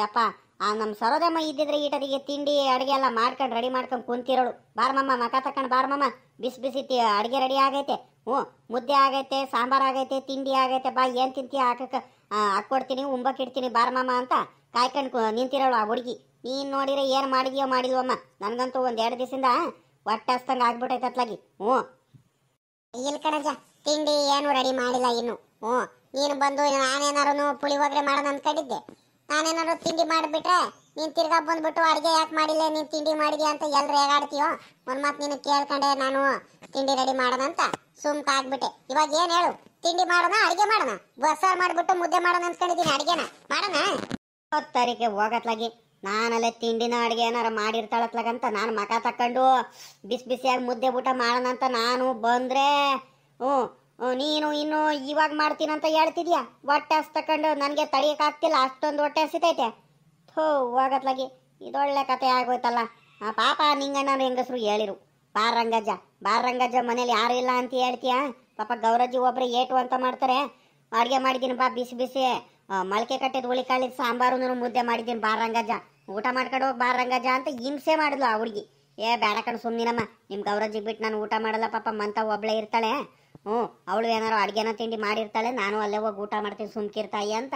ಯಪ್ಪ ನಮ್ಮ ಸರೋದಮ್ಮ ಇದ್ದಿದ್ರೆ ಈಟದಿಗೆ ತಿಂಡಿ ಅಡುಗೆ ಎಲ್ಲ ಮಾಡ್ಕೊಂಡು ರೆಡಿ ಮಾಡ್ಕೊಂಡು ಕುಂತಿರೋಳು. ಬಾರಮಮ್ಮ ಮಕ ತಕೊಂಡು ಬಾರಮಮ್ಮ, ಬಿಸಿ ಬಿಸಿ ಅಡುಗೆ ರೆಡಿ ಆಗೈತೆ. ಮುದ್ದೆ ಆಗೈತೆ, ಸಾಂಬಾರು ಆಗೈತೆ, ತಿಂಡಿ ಆಗೈತೆ, ಬಾ ಏನು ತಿಂತೀಯ ಹಾಕ್ಕೊಡ್ತೀನಿ, ಉಂಬಕ್ಕೆ ಇಡ್ತೀನಿ ಬಾರಮಮ್ಮ ಅಂತ ಕಾಯ್ಕೊಂಡು ನಿಂತಿರೋಳು ಆ ಹುಡುಗಿ. ನೀನು ನೋಡಿದ್ರೆ ಏನು ಮಾಡಿದ್ಯೋ ಮಾಡಿಲ್ವಮ್ಮ, ನನಗಂತೂ ಒಂದು 2 ದಿವಸದಿಂದ ಹೊಟ್ಟೆ ಹಸ್ತಂಗೆ ಆಗ್ಬಿಟ್ಟೈತೆ ಅತ್ಲಾಗಿ. ಇಲ್ಲಿ ಕಣಜ ತಿಂಡಿ ಏನು ರೆಡಿ ಮಾಡಿಲ್ಲ ಇನ್ನು. ನೀನು ಬಂದು ನಾನೇನಾರು ಪುಳಿಯೋಗರೆ ಮಾಡೋಣ ಅಂದ್ಕೊಂಡಿದ್ದೆ. ನಾನೇನಾದ್ರು ತಿಂಡಿ ಮಾಡಿಬಿಟ್ರೆ ನೀನು ತಿರ್ಗಾ ಬಂದ್ಬಿಟ್ಟು ಅಡುಗೆ ಯಾಕೆ ಮಾಡಿಲ್ಲ, ನೀನು ತಿಂಡಿ ಮಾಡಿದ್ಯಾ ಅಂತ ಎಲ್ಲರೂ ಹೇಗಾಡ್ತೀಯೋ. ಒಂದು ಮಾತು ನೀನು ಕೇಳ್ಕೊಂಡೆ ನಾನು ತಿಂಡಿ ರೆಡಿ ಮಾಡೋಣ ಅಂತ ಸುಮ್ಕ ಆಗ್ಬಿಟ್ಟೆ. ಇವಾಗ ಏನು ಹೇಳು, ತಿಂಡಿ ಮಾಡೋಣ ಅಡುಗೆ ಮಾಡೋಣ? ಬಸ್ಸಾರು ಮಾಡಿಬಿಟ್ಟು ಮುದ್ದೆ ಮಾಡೋಣ ಅಂದ್ಕೊಂಡಿದ್ದೀನಿ, ಅಡುಗೆನ ಮಾಡೋಣ? ತಾರೀಕೆ ಹೋಗತ್ಲಾಗಿ ನಾನಲ್ಲೇ ತಿಂಡಿನ ಅಡುಗೆ ಏನಾರ ಮಾಡಿರ್ತಾಳತ್ಲಾಗಂತ ನಾನು ಮಕ ತಕೊಂಡು ಬಿಸಿ ಬಿಸಿಯಾಗಿ ಮುದ್ದೆ ಊಟ ಮಾಡೋಣ ಅಂತ ನಾನು ಬಂದರೆ ನೀನು ಇನ್ನು ಇವಾಗ ಮಾಡ್ತೀನಂತ ಹೇಳ್ತಿದ್ಯಾ. ಹೊಟ್ಟೆ ಹಸ್ತಕೊಂಡು ನನಗೆ ತಡಿಯೋಕ್ಕಾಗ್ತಿಲ್ಲ, ಅಷ್ಟೊಂದು ಹೊಟ್ಟೆ ಹಸಿತೈತೆ. ಹೋಗತ್ಲಾಗಿ ಇದೊಳ್ಳೆ ಕತೆ ಆಗೋಯ್ತಲ್ಲ. ಪಾಪ ನಿಂಗಣ್ಣನ ಹೆಂಗಸರು ಹೇಳಿರು, ಬಾರಂಗಜ್ಜ ಮನೇಲಿ ಯಾರು ಇಲ್ಲ ಅಂತ ಹೇಳ್ತೀಯಾ? ಪಾಪ ಗೌರಜ್ಜಿ ಒಬ್ಬರೇ ಏಟು ಅಂತ ಮಾಡ್ತಾರೆ. ಅಡುಗೆ ಮಾಡಿದ್ದೀನಿ ಬಾ ಬಿಸಿ ಬಿಸಿ ಮೊಳಕೆ ಕಟ್ಟಿದ ಹುಳಿ ಕಾಳಿದ ಸಾಂಬಾರು ಮುದ್ದೆ ಮಾಡಿದ್ದೀನಿ ಬಾರಂಗಜ್ಜ, ಊಟ ಮಾಡ್ಕೊಂಡು ಹೋಗಿ ಬಾರಂಗಜ್ಜ ಅಂತ ಹಿಂಸೆ ಮಾಡಿದ್ಲು ಆ ಹುಡುಗಿ. ಬೇಡ ಕಣ್ ಸುಮ್ಮನಿನಮ್ಮ, ನಿಮ್ಮ ಗೌರಜ್ಜಿಗೆ ಬಿಟ್ಟು ನಾನು ಊಟ ಮಾಡಲ್ಲ, ಪಾಪ ಮಂತ ಒಬ್ಳೆ ಇರ್ತಾಳೆ. ಅವಳು ಏನಾರು ಅಡುಗೆನ ತಿಂಡಿ ಮಾಡಿರ್ತಾಳೆ, ನಾನು ಅಲ್ಲೇ ಹೋಗಿ ಊಟ ಮಾಡ್ತೀನಿ ಸುಮ್ಕಿರ್ತಾಯಿ ಅಂತ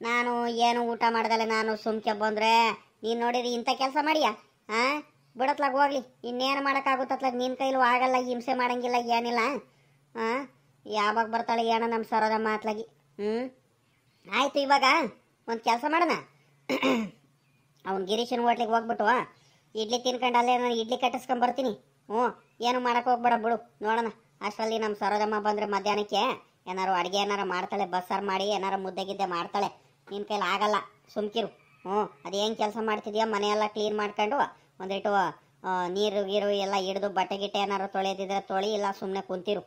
ನಾನು ಏನು ಊಟ ಮಾಡ್ದಲೆ ನಾನು ಸುಮ್ಕೆ ಬಂದರೆ ನೀನು ನೋಡಿರಿ ಇಂಥ ಕೆಲಸ ಮಾಡಿಯಾ? ಬಿಡತ್ಲಾಗ ಹೋಗ್ಲಿ, ಇನ್ನೇನು ಮಾಡೋಕ್ಕಾಗುತ್ತತ್ಲಾಗ ನಿನ್ನ ಕೈಲೂ ಆಗಲ್ಲ, ಹಿಂಸೆ ಮಾಡೋಂಗಿಲ್ಲ ಏನಿಲ್ಲ. ಯಾವಾಗ ಬರ್ತಾಳೆ ಏನೋ ನಮ್ಮ ಸರೋದಮ್ಮ ಅತ್ಲಾಗಿ. ಆಯಿತು, ಇವಾಗ ಒಂದು ಕೆಲಸ ಮಾಡೋಣ, ಅವ್ನು ಗಿರೀಶನ ಹೋಟ್ಲಿಗೆ ಹೋಗ್ಬಿಟ್ಟು ಇಡ್ಲಿ ತಿನ್ಕೊಂಡು ಅಲ್ಲೇ ನಾನು ಇಡ್ಲಿ ಕಟ್ಟಿಸ್ಕೊಂಬರ್ತೀನಿ. ಏನು ಮಾಡೋಕೆ ಹೋಗ್ಬೇಡ ಬಿಡು, ನೋಡೋಣ. ಅಷ್ಟರಲ್ಲಿ ನಮ್ಮ ಸರೋದಮ್ಮ ಬಂದರೆ ಮಧ್ಯಾಹ್ನಕ್ಕೆ ಏನಾರು ಅಡುಗೆ ಏನಾರು ಮಾಡ್ತಾಳೆ, ಬಸ್ಸಾರು ಮಾಡಿ ಏನಾರು ಮುದ್ದೆ ಗಿದ್ದೆ ಮಾಡ್ತಾಳೆ. ನಿನ್ನ ಕೈಲಿ ಆಗಲ್ಲ, ಸುಮ್ಕಿರು. ಅದೇನು ಕೆಲಸ ಮಾಡ್ತಿದ್ಯಾ? ಮನೆಯೆಲ್ಲ ಕ್ಲೀನ್ ಮಾಡ್ಕೊಂಡು ಒಂದಿಟ್ಟು ನೀರು ಗೀರು ಎಲ್ಲ ಹಿಡಿದು ಬಟ್ಟೆ ಗಿಟ್ಟೆ ಏನಾರು ತೊಳೆದಿದ್ರೆ ತೊಳಿ, ಇಲ್ಲ ಸುಮ್ಮನೆ ಕುಂತಿರು.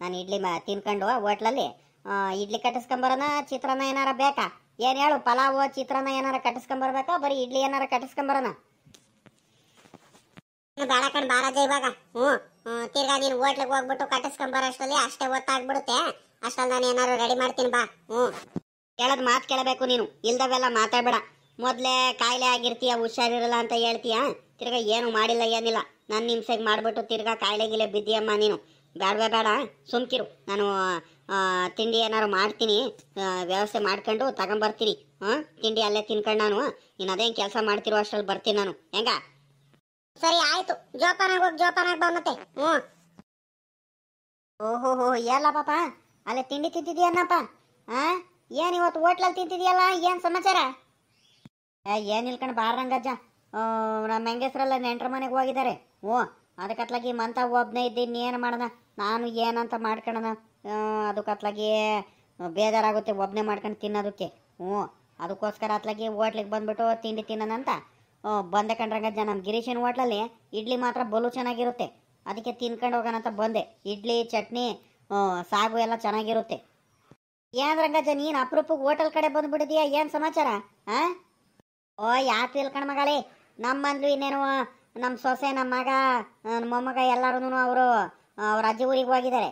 ನಾನು ಇಡ್ಲಿ ತಿನ್ಕೊಂಡು ಹೋಟ್ಲಲ್ಲಿ ಇಡ್ಲಿ ಕಟ್ಟಿಸ್ಕೊಂಬರೋಣ, ಚಿತ್ರಾನ್ನ ಏನಾರ ಬೇಕಾ? ಏನು ಹೇಳು, ಪಲಾವು ಚಿತ್ರಾನ್ನ ಏನಾರ ಕಟ್ಟಿಸ್ಕೊಂಬರ್ಬೇಕಾ, ಬರೀ ಇಡ್ಲಿ ಏನಾರ ಕಟ್ಟಿಸ್ಕೊಂಬರೋಣ? ಬೇಡ ಕಣ್ ಬಾರಜ ಇವಾಗ. ತಿರ್ಗಾ ನೀನು ಹೋಟ್ಲಿಗೆ ಹೋಗ್ಬಿಟ್ಟು ಕಟ್ಟಿಸ್ಕೊಂಬರೋಷ್ಟರಲ್ಲಿ ಅಷ್ಟೇ ಹೊತ್ತಾಗ್ಬಿಡುತ್ತೆ. ಅಷ್ಟಲ್ಲಿ ನಾನು ಏನಾರು ರೆಡಿ ಮಾಡ್ತೀನಿ ಬಾ. ಹೇಳೋದು ಮಾತು ಕೇಳಬೇಕು ನೀನು, ಇಲ್ದವೆಲ್ಲ ಮಾತಾಡಬೇಡ. ಮೊದಲೇ ಕಾಯಿಲೆ ಆಗಿರ್ತೀಯ, ಹುಷಾರಿರಲ್ಲ ಅಂತ ಹೇಳ್ತೀಯ, ತಿರ್ಗಾ ಏನು ಮಾಡಿಲ್ಲ ಏನಿಲ್ಲ, ನನ್ನ ನಿಮ್ಸೆಗೆ ಮಾಡಿಬಿಟ್ಟು ತಿರ್ಗಾ ಕಾಯಿಲೆಗಿಲೆ ಬಿದ್ದೀಯಮ್ಮ ನೀನು. ಬೇಡವೇ ಬೇಡ, ಸುಮ್ಕಿರು. ನಾನು ತಿಂಡಿ ಏನಾರು ಮಾಡ್ತೀನಿ, ವ್ಯವಸ್ಥೆ ಮಾಡ್ಕೊಂಡು ತಗೊಂಬರ್ತೀನಿ. ತಿಂಡಿ ಅಲ್ಲೇ ತಿನ್ಕೊಂಡು ನಾನು ನೀನು ಅದೇನು ಕೆಲಸ ಮಾಡ್ತಿರೋ ಅಷ್ಟರಲ್ಲಿ ಬರ್ತೀನಿ ನಾನು. ಹೆಂಗ? ಸರಿ ಆಯ್ತು, ಜೋಪಾನಾಗಿ ಹೋಗಿ ಜೋಪಾನಾಗಿ ಬಾ ಮತ್ತೆ. ಓಹೋ ಎಲ್ಲ ಪಾಪ ಅಲ್ಲೇ ತಿಂಡಿ ತಿಂತಿದ್ಯನ್ನಪ್ಪ. ಏನು ಇವತ್ತು ಹೋಟ್ಲಲ್ಲಿ ತಿಂತಿದ್ಯಲ್ಲ, ಏನು ಸಮಾಚಾರ? ಏನು ಇಲ್ಕಂಡು ಬಾರಂಗಜ್ಜ, ನಮ್ಮ ಹೆಂಗಸ್ರೆಲ್ಲ ನೆಂಟ್ರ ಮನೆಗೆ ಹೋಗಿದ್ದಾರೆ. ಅದಕ್ಕತ್ಲಾಗಿ ಮಂತ ಒಬ್ಬನೇ ಇದ್ದೀನಿ, ಏನು ಮಾಡೋಣ, ನಾನು ಏನಂತ ಮಾಡ್ಕೊಳ್ಳೋಣ, ಅದಕ್ಕತ್ಲಾಗಿ ಬೇಜಾರಾಗುತ್ತೆ ಒಬ್ಬನೇ ಮಾಡ್ಕೊಂಡು ತಿನ್ನೋದಕ್ಕೆ. ಅದಕ್ಕೋಸ್ಕರ ಅತ್ಲಾಗಿ ಹೋಟ್ಲಿಗೆ ಬಂದ್ಬಿಟ್ಟು ತಿಂಡಿ ತಿನ್ನೋಣಂತ ಬಂದೆ ಕಣ್ರಂಗಜ್ಜ. ನಮ್ಮ ಗಿರೀಶನ ಹೋಟ್ಲಲ್ಲಿ ಇಡ್ಲಿ ಮಾತ್ರ ಬಲು ಚೆನ್ನಾಗಿರುತ್ತೆ, ಅದಕ್ಕೆ ತಿನ್ಕೊಂಡು ಹೋಗೋಣ ಅಂತ ಬಂದೆ. ಇಡ್ಲಿ ಚಟ್ನಿ ಸಾಗು ಎಲ್ಲ ಚೆನ್ನಾಗಿರುತ್ತೆ. ಏನು ರಂಗಜ್ಜ ನೀನು ಅಪರೂಪಕ್ಕೆ ಹೋಟೆಲ್ ಕಡೆ ಬಂದುಬಿಟ್ಟಿದೀಯಾ, ಏನು ಸಮಾಚಾರ? ಯಾಕೆ ತಿಳ್ಕೊಂಡು ಮಗಳೇ, ನಮ್ಮಂದ್ಲು ಇನ್ನೇನು ನಮ್ಮ ಸೊಸೆ, ನಮ್ಮ ಮಗ, ನನ್ನ ಮೊಮ್ಮಗ ಎಲ್ಲರೂ ಅವರು ಅವ್ರ ಅಜ್ಜಿ ಊರಿಗೆ ಹೋಗಿದ್ದಾರೆ.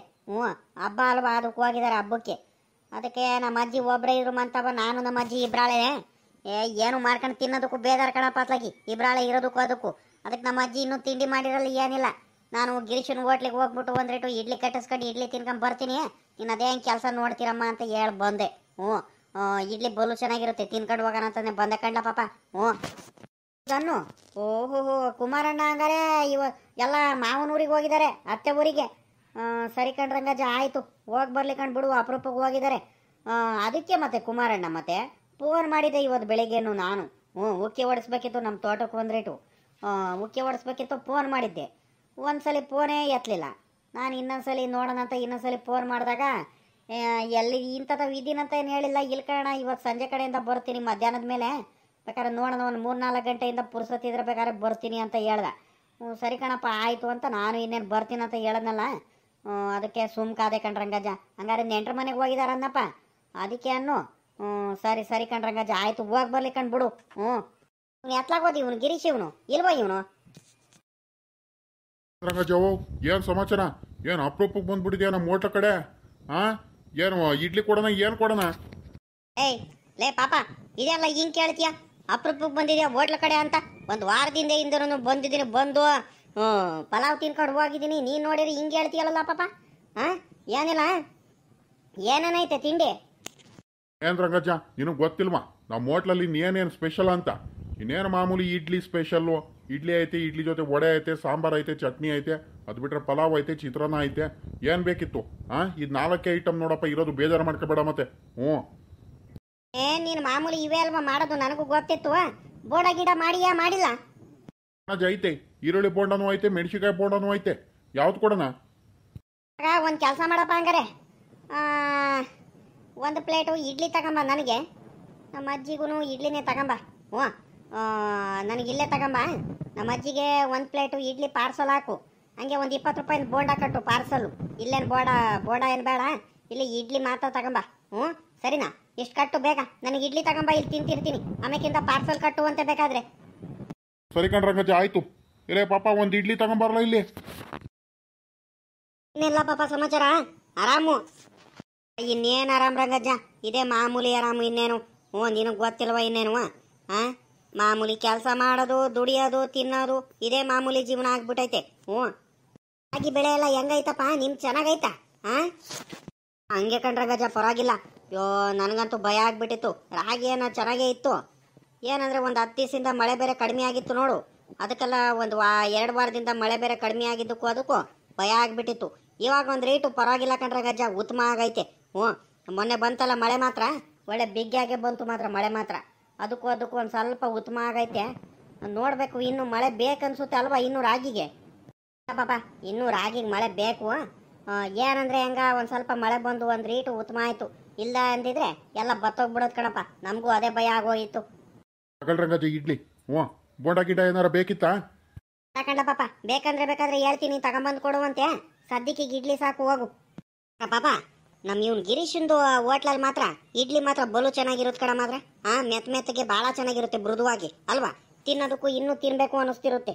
ಹಬ್ಬ ಅಲ್ವಾ, ಅದಕ್ಕೆ ಹೋಗಿದ್ದಾರೆ ಹಬ್ಬಕ್ಕೆ. ಅದಕ್ಕೆ ನಮ್ಮ ಅಜ್ಜಿ ಒಬ್ಬರೇ ಇದ್ರು ಮಂತವ, ನಾನು ನಮ್ಮ ಅಜ್ಜಿ ಇಬ್ರಾಳೆ. ಏನು ಮಾಡ್ಕೊಂಡು ತಿನ್ನೋದಕ್ಕೂ ಬೇಜಾರು ಕಣಪ್ಪ ಅತ್ಲಾಗಿ, ಇಬ್ರಾಳೆ ಇರೋದಕ್ಕೂ ಅದಕ್ಕೂ. ಅದಕ್ಕೆ ನಮ್ಮ ಅಜ್ಜಿ ಇನ್ನೂ ತಿಂಡಿ ಮಾಡಿರಲ್ಲ ಏನಿಲ್ಲ. ನಾನು ಗಿರೀಶನ ಹೋಟ್ಲಿಗೆ ಹೋಗ್ಬಿಟ್ಟು ಒಂದ್ರೇಟು ಇಡ್ಲಿ ಕಟ್ಟಿಸ್ಕೊಂಡು ಇಡ್ಲಿ ತಿನ್ಕೊಂಡು ಬರ್ತೀನಿ, ಇನ್ನು ಅದೇನು ಕೆಲಸ ನೋಡ್ತೀರಮ್ಮ ಅಂತ ಹೇಳಿ ಬಂದೆ. ಇಡ್ಲಿ ಬಲು ಚೆನ್ನಾಗಿರುತ್ತೆ, ತಿನ್ಕೊಂಡು ಹೋಗೋಣ ಅಂತಾನೆ ಬಂದೆ ಕಣ್ಣ ಪಾಪ. ಜನ್ನು ಓಹೋ ಕುಮಾರಣ್ಣ ಹಂಗಾರೆ ಎಲ್ಲ ಮಾವನ ಊರಿಗೆ ಹೋಗಿದ್ದಾರೆ, ಅತ್ತೆ ಊರಿಗೆ. ಸರಿ ಕಣ್ರಂಗಜ್ಜ ಆಯಿತು, ಹೋಗಿ ಬರ್ಲಿ ಬಿಡು, ಅಪರೂಪಕ್ಕೆ ಹೋಗಿದ್ದಾರೆ. ಅದಕ್ಕೆ ಮತ್ತೆ ಕುಮಾರಣ್ಣ ಮತ್ತೆ ಫೋನ್ ಮಾಡಿದೆ ಇವತ್ತು ಬೆಳಿಗ್ಗೆನು ನಾನು. ಉಕ್ಕಿ ಓಡಿಸ್ಬೇಕಿತ್ತು, ನಮ್ಮ ತೋಟಕ್ಕೆ ಬಂದ್ರೇಟು ಉಕ್ಕಿ ಓಡಿಸ್ಬೇಕಿತ್ತು, ಫೋನ್ ಮಾಡಿದ್ದೆ. ಒಂದ್ಸಲಿ ಫೋನೇ ಎತ್ತಲಿಲ್ಲ. ನಾನು ಇನ್ನೊಂದ್ಸಲಿ ನೋಡೋಣ ಅಂತ ಇನ್ನೊಂದ್ಸಲಿ ಫೋನ್ ಮಾಡಿದಾಗ ಎಲ್ಲಿ ಇಂಥದ್ದು ಇದೀನಂತ ಏನು ಹೇಳಿಲ್ಲ. ಇಲ್ಕಣ ಇವತ್ತು ಸಂಜೆ ಕಡೆಯಿಂದ ಬರ್ತೀನಿ ಮಧ್ಯಾಹ್ನದ ಮೇಲೆ, ಬೇಕಾದ್ರೆ ನೋಡೋಣ ಒಂದು 3-4 ಗಂಟೆಯಿಂದ ಪುರ್ಸತ್ತಿದ್ರೆ ಬೇಕಾದ್ರೆ ಬರ್ತೀನಿ ಅಂತ ಹೇಳ್ದ. ಸರಿ ಕಣಪ್ಪ ಆಯಿತು ಅಂತ ನಾನು ಇನ್ನೇನು ಬರ್ತೀನಿ ಅಂತ ಹೇಳದ್ನಲ್ಲ, ಅದಕ್ಕೆ ಸುಮ್ಕಾದೆ ಕಣ್ರಂಗಜ್ಜ. ಹಂಗಾರೆ ನೆಂಟ್ರ ಮನೆಗೆ ಹೋಗಿದಾರನ್ನಪ್ಪ, ಅದಕ್ಕೆ ಅನ್ನು. ಸರಿ ಸರಿ ಕಣ್ರಂಗಜ್ಜ ಆಯಿತು, ಹೋಗಿ ಬರ್ಲಿ ಬಿಡು. ಇವ್ನು ಎತ್ಲಾಗೋದಿ ಇವನು ಗಿರೀಶ್, ಇವನು ಇಲ್ವೋ ಇವನು ರಂಗಜ್ಜವು ಏನು ಸಮಾಚಾರ? ಏನು ಅಪರೂಪಕ್ಕೆ ಬಂದ್ಬಿಟ್ಟಿದ್ಯಾ ನಮ್ಮ ಹೋಟ್ಲ ಕಡೆ? ಏನು ಇಡ್ಲಿ ಕೊಡೋಣ, ಏನು ಕೊಡೋಣ? ಏಯ್ ಲೇ ಪಾಪ, ಇದೆಲ್ಲ ಹಿಂಗೆ ಕೇಳ್ತೀಯ? ಅಪರೂಪಕ್ಕೆ ಬಂದಿದ್ಯಾ ಹೋಟ್ಲ ಕಡೆ ಅಂತ? ಒಂದು ವಾರದಿಂದ ಹಿಂದೂ ಬಂದಿದ್ದೀನಿ, ಬಂದು ಪಲಾವ್ ತಿನ್ಕೊಂಡು ಹೋಗಿದ್ದೀನಿ, ನೀನು ನೋಡಿರಿ ಹಿಂಗೆ ಹೇಳ್ತೀಯಲ್ಲ ಪಾಪ. ಏನಿಲ್ಲ, ಏನೇನೈತೆ ತಿಂಡಿ? ಏನು ರಂಗಜ್ಜ ನಿನಗೆ ಗೊತ್ತಿಲ್ವಾ ನಮ್ಮ ಹೋಟ್ಲಲ್ಲಿ ಇನ್ನೇನೇನು ಸ್ಪೆಷಲ್ ಅಂತ? ಇನ್ನೇನು ಮಾಮೂಲಿ ಇಡ್ಲಿ ಸ್ಪೆಷಲ್ಲು. ಇಡ್ಲಿ ಐತೆ, ಇಡ್ಲಿ ಜೊತೆ ವಡೆ ಐತೆ, ಸಾಂಬಾರು ಐತೆ, ಚಟ್ನಿ ಐತೆ, ಅದು ಬಿಟ್ರೆ ಪಲಾವ್ ಐತೆ, ಚಿತ್ರಾನ್ನ ಐತೆ. ಏನು ಬೇಕಿತ್ತು? ಇದು 4 ಐಟಮ್ ನೋಡಪ್ಪ ಇರೋದು, ಬೇಜಾರು ಮಾಡ್ಕೋಬೇಡ ಮತ್ತೆ. ನೀನು ಮಾಮೂಲಿ ಇವೇ ಅಲ್ವಾ ಮಾಡೋದು, ನನಗೂ ಗೊತ್ತಿತ್ತು. ಬೋಡ ಗಿಡ ಮಾಡಿಯಾ ಮಾಡಿಲ್ಲ? ಐತೆ, ಈರುಳ್ಳಿ ಬೋಂಡನೂ ಐತೆ, ಮೆಣಸಿನ್ಕಾಯಿ ಬೋಂಡನೂ ಐತೆ. ಯಾವ್ದು ಕೊಡೋಣ? ಒಂದು ಕೆಲಸ ಮಾಡಪ್ಪ, ಹಂಗಾರೆ ಒಂದು ಪ್ಲೇಟು ಇಡ್ಲಿ ತಗೊಂಬ ನನಗೆ, ನಮ್ಮ ಅಜ್ಜಿಗೂ ಇಡ್ಲಿನೇ ತಗೊಂಬ. ನನಗಿಲ್ಲೇ ತಗೊಂಬ. ನಮ್ಮ ಅಜ್ಜಿಗೆ 1 ಪ್ಲೇಟು ಇಡ್ಲಿ ಪಾರ್ಸಲ್ ಹಾಕು. ಹಂಗೆ ಒಂದು 20 ರೂಪಾಯಿನ ಬೋಂಡ ಕಟ್ಟು ಪಾರ್ಸಲ್ಲು. ಇಲ್ಲೇನು ಬೋಡ ಏನು ಬೇಡ, ಇಲ್ಲಿ ಇಡ್ಲಿ ಮಾತ್ರ ತಗೊಂಬ. ಸರಿನಾ? ಎಷ್ಟು ಕಟ್ಟು ಬೇಗ, ನನಗೆ ಇಡ್ಲಿ ತಗೊಂಬ, ಇಲ್ಲಿ ತಿಂತಿರ್ತೀನಿ. ಆಮೇಕಿಂತ ಪಾರ್ಸಲ್ ಕಟ್ಟು ಅಂತ ಬೇಕಾದ್ರೆ. ಸರಿ ಕಣ್ರಂಗಜ್ಜ ಆಯ್ತು. ಇರೇ ಪಾಪ ಒಂದು ಇಡ್ಲಿ ತಗೊಂಬರಲ್ಲ ಇಲ್ಲಿ. ಇನ್ನೆಲ್ಲ ಪಾಪ ಸಮಾಚಾರ? ಆರಾಮು? ಇನ್ನೇನು ಆರಾಮ್ ರಂಗಜ್ಜ, ಇದೇ ಮಾಮೂಲಿ ಆರಾಮು. ಇನ್ನೇನು ನಿನಗೆ ಗೊತ್ತಿಲ್ವ ಇನ್ನೇನು? ಮಾಮೂಲಿ ಕೆಲಸ ಮಾಡೋದು, ದುಡಿಯೋದು, ತಿನ್ನೋದು, ಇದೇ ಮಾಮೂಲಿ ಜೀವನ ಆಗ್ಬಿಟ್ಟೈತೆ. ರಾಗಿ ಬೆಳೆ ಎಲ್ಲ ಹೆಂಗೈತಪ್ಪ? ನಿಮ್ಗೆ ಚೆನ್ನಾಗೈತಾ? ಹಂಗೆ ಕಣ್ರಂಗಜ್ಜ, ಪರವಾಗಿಲ್ಲ. ನನಗಂತೂ ಭಯ ಆಗ್ಬಿಟ್ಟಿತ್ತು. ರಾಗಿ ಏನೋ ಚೆನ್ನಾಗೇ ಇತ್ತು. ಏನಂದ್ರೆ ಒಂದು 10 ದಿವಸದಿಂದ ಮಳೆ ಬೇರೆ ಕಡಿಮೆ ಆಗಿತ್ತು ನೋಡು. ಅದಕ್ಕೆಲ್ಲ ಒಂದು 2 ವಾರದಿಂದ ಮಳೆ ಬೇರೆ ಕಡಿಮೆ ಆಗಿದ್ದಕ್ಕೂ ಅದಕ್ಕೂ ಭಯ ಆಗ್ಬಿಟ್ಟಿತ್ತು. ಇವಾಗ ಒಂದು ರೇಟು ಪರವಾಗಿಲ್ಲ ಕಣ್ರಂಗಜ್ಜ, ಉತ್ತಮ ಆಗೈತೆ. ಮೊನ್ನೆ ಬಂತಲ್ಲ ಮಳೆ ಮಾತ್ರ, ಒಳ್ಳೆ ಬಿಗ್ಗಾಗೆ ಬಂತು ಮಾತ್ರ ಮಳೆ ಮಾತ್ರ. ಅದಕ್ಕೂ ಒಂದು ಸ್ವಲ್ಪ ಉತ್ತಮ ಆಗೈತೆ. ನೋಡಬೇಕು, ಇನ್ನು ಮಳೆ ಬೇಕನ್ಸುತ್ತೆ ಅಲ್ವಾ ಇನ್ನು ರಾಗಿಗೆ? ಪಾಪ ಇನ್ನೂ ರಾಗಿಗೆ ಮಳೆ ಬೇಕು. ಏನಂದ್ರೆ ಹೆಂಗ ಒಂದು ಸ್ವಲ್ಪ ಮಳೆ ಬಂದು ಒಂದು ರೇಟು ಉತ್ತಮ ಆಯಿತು. ಇಲ್ಲ ಅಂದಿದ್ರೆ ಎಲ್ಲ ಬತ್ತೋಗ್ಬಿಡೋದು ಕಣಪ್ಪ. ನಮಗೂ ಅದೇ ಭಯ ಆಗೋಯಿತ್ತು. ರಂಗಜ್ಜ ಇಡ್ಲಿ ಬೋಂಡ ಗಿಡ ಏನಾರ ಬೇಕಿತ್ತಾ? ಯಾಕಂಡ ಪಾಪ, ಬೇಕಾದ್ರೆ ಹೇಳ್ತೀನಿ, ತಗೊಂಬಂದು ಕೊಡುವಂತೆ. ಸದ್ಯಕ್ಕೆ ಇಡ್ಲಿ ಸಾಕು, ಹೋಗು ಪಾಪ. ನಮ್ಮ ಇವ್ನು ಗಿರೀಶಂದು ಹೋಟ್ಲಲ್ಲಿ ಮಾತ್ರ ಇಡ್ಲಿ ಮಾತ್ರ ಬಲು ಚೆನ್ನಾಗಿರುತ್ತೆ ಕಣ ಮಾತ್ರ. ಮೆತ್ತಗೆ ಭಾಳ ಚೆನ್ನಾಗಿರುತ್ತೆ, ಮೃದುವಾಗಿ ಅಲ್ವಾ? ತಿನ್ನೋದಕ್ಕೂ ಇನ್ನೂ ತಿನ್ಬೇಕು ಅನ್ನಿಸ್ತಿರುತ್ತೆ.